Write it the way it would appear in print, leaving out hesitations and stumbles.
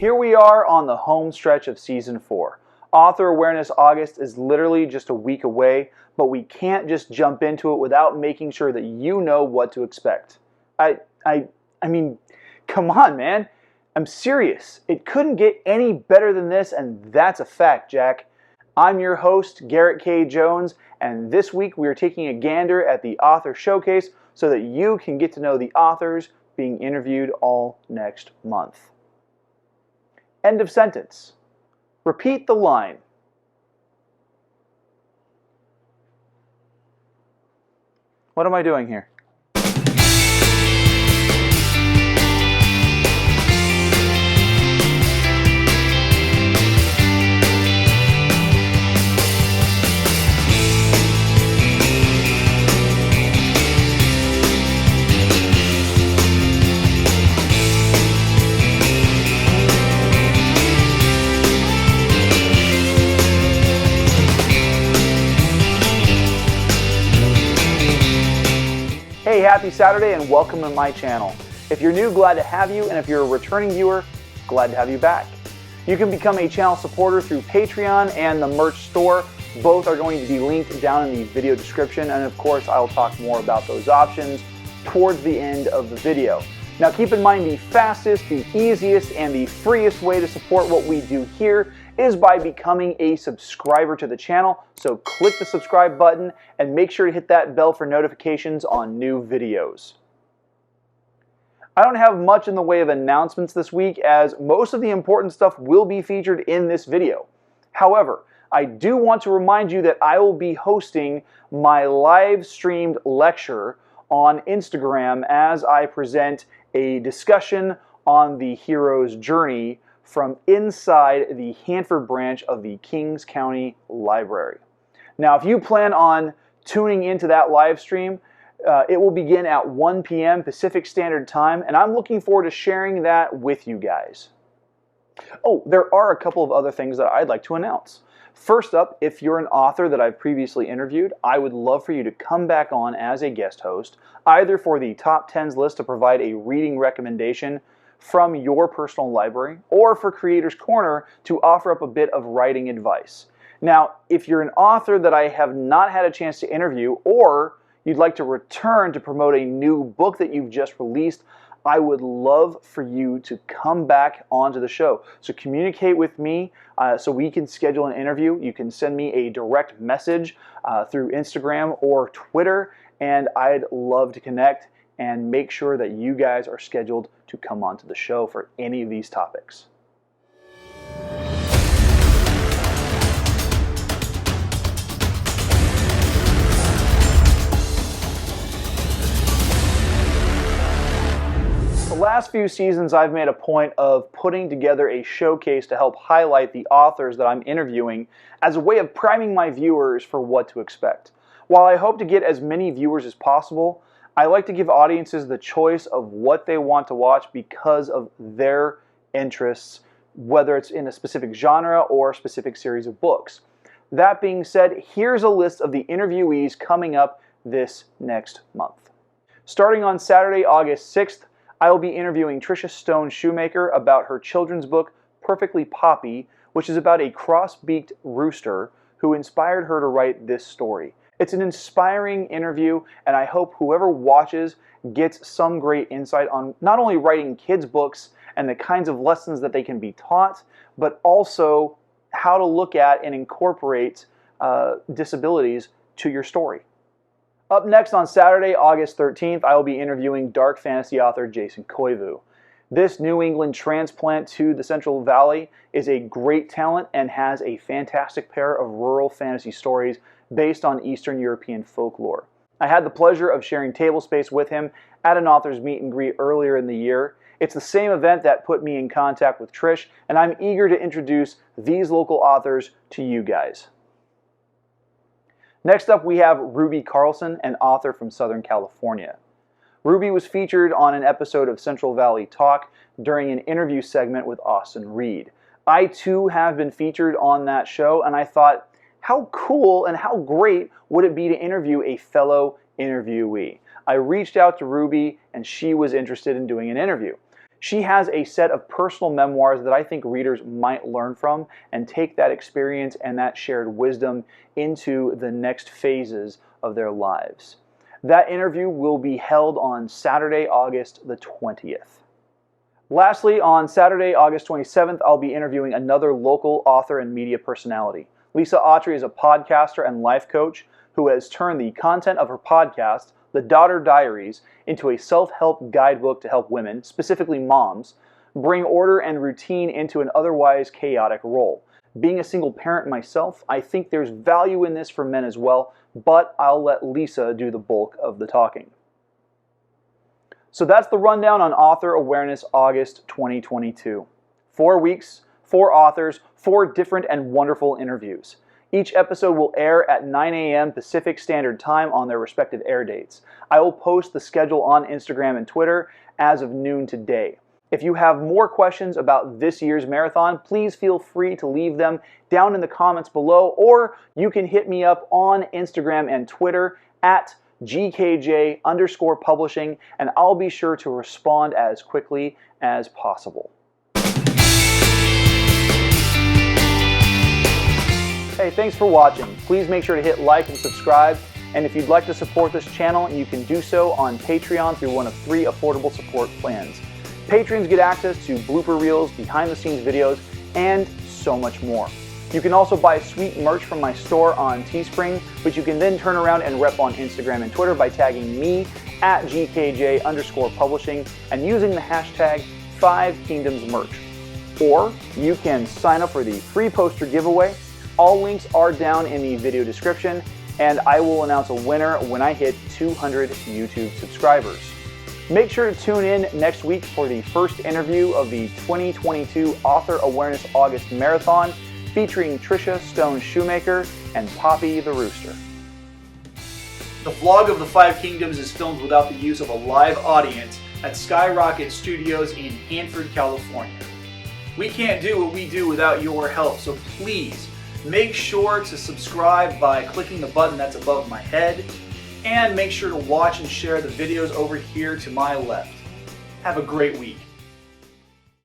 Here we are on the home stretch of Season 4. Author Awareness August is literally just a week away, but we can't just jump into it without making sure that you know what to expect. I mean, come on, man. I'm serious. It couldn't get any better than this, and that's a fact, Jack. I'm your host, Garrett K. Jones, and this week we are taking a gander at the author showcase so that you can get to know the authors being interviewed all next month. End of sentence. Repeat the line. What am I doing here? Hey, happy Saturday and welcome to my channel. If you're new, glad to have you, and if you're a returning viewer, glad to have you back. You can become a channel supporter through Patreon and the merch store. Both are going to be linked down in the video description, and of course I'll talk more about those options towards the end of the video. Now keep in mind, the fastest, the easiest, and the freest way to support what we do here is by becoming a subscriber to the channel. So click the subscribe button and make sure to hit that bell for notifications on new videos. I don't have much in the way of announcements this week, as most of the important stuff will be featured in this video. However, I do want to remind you that I will be hosting my live streamed lecture on Instagram as I present a discussion on the hero's journey from inside the Hanford branch of the Kings County Library. Now, if you plan on tuning into that live stream, it will begin at 1 p.m. Pacific Standard Time, and I'm looking forward to sharing that with you guys. Oh, there are a couple of other things that I'd like to announce. First up, if you're an author that I've previously interviewed, I would love for you to come back on as a guest host, either for the Top 10s list to provide a reading recommendation from your personal library, or for Creators Corner to offer up a bit of writing advice. Now, if you're an author that I have not had a chance to interview, or you'd like to return to promote a new book that you've just released, I would love for you to come back onto the show. So communicate with me so we can schedule an interview. You can send me a direct message through Instagram or Twitter, and I'd love to connect and make sure that you guys are scheduled to come onto the show for any of these topics. The last few seasons I've made a point of putting together a showcase to help highlight the authors that I'm interviewing as a way of priming my viewers for what to expect. While I hope to get as many viewers as possible, I like to give audiences the choice of what they want to watch because of their interests, whether it's in a specific genre or a specific series of books. That being said, here's a list of the interviewees coming up this next month. Starting on Saturday, August 6th, I will be interviewing Trisha Stone-Shumaker about her children's book, Perfectly Poppy, which is about a cross-beaked rooster who inspired her to write this story. It's an inspiring interview, and I hope whoever watches gets some great insight on not only writing kids' books and the kinds of lessons that they can be taught, but also how to look at and incorporate disabilities to your story. Up next on Saturday, August 13th, I will be interviewing dark fantasy author Jason Koivu. This New England transplant to the Central Valley is a great talent and has a fantastic pair of rural fantasy stories based on Eastern European folklore. I had the pleasure of sharing table space with him at an author's meet and greet earlier in the year. It's the same event that put me in contact with Trish, and I'm eager to introduce these local authors to you guys. Next up, we have Ruby Carlson, an author from Southern California. Ruby was featured on an episode of Central Valley Talk during an interview segment with Austin Reed. I too have been featured on that show, and I thought, how cool and how great would it be to interview a fellow interviewee? I reached out to Ruby, and she was interested in doing an interview. She has a set of personal memoirs that I think readers might learn from and take that experience and that shared wisdom into the next phases of their lives. That interview will be held on Saturday, August the 20th. Lastly, on Saturday, August 27th, I'll be interviewing another local author and media personality. Lisa Autry is a podcaster and life coach who has turned the content of her podcast, The Daughter Diaries, into a self-help guidebook to help women, specifically moms, bring order and routine into an otherwise chaotic role. Being a single parent myself, I think there's value in this for men as well, but I'll let Lisa do the bulk of the talking. So that's the rundown on Author Awareness August 2022. 4 weeks, 4 authors, 4 different and wonderful interviews. Each episode will air at 9 a.m. Pacific Standard Time on their respective air dates. I will post the schedule on Instagram and Twitter as of noon today. If you have more questions about this year's marathon, please feel free to leave them down in the comments below, or you can hit me up on Instagram and Twitter at GKJ_publishing, and I'll be sure to respond as quickly as possible. Hey, thanks for watching. Please make sure to hit like and subscribe, and if you'd like to support this channel, you can do so on Patreon through one of 3 affordable support plans. Patrons get access to blooper reels, behind-the-scenes videos, and so much more. You can also buy sweet merch from my store on Teespring, which you can then turn around and rep on Instagram and Twitter by tagging me at GKJ_publishing and using the hashtag 5kingdomsmerch. Or you can sign up for the free poster giveaway. All links are down in the video description, and I will announce a winner when I hit 200 YouTube subscribers. Make sure to tune in next week for the first interview of the 2022 Author Awareness August Marathon, featuring Trisha, Stone-Shumaker, and Poppy the Rooster. The vlog of the 5 Kingdoms is filmed without the use of a live audience at Skyrocket Studios in Hanford, California. We can't do what we do without your help, so please make sure to subscribe by clicking the button that's above my head, and make sure to watch and share the videos over here to my left. Have a great week.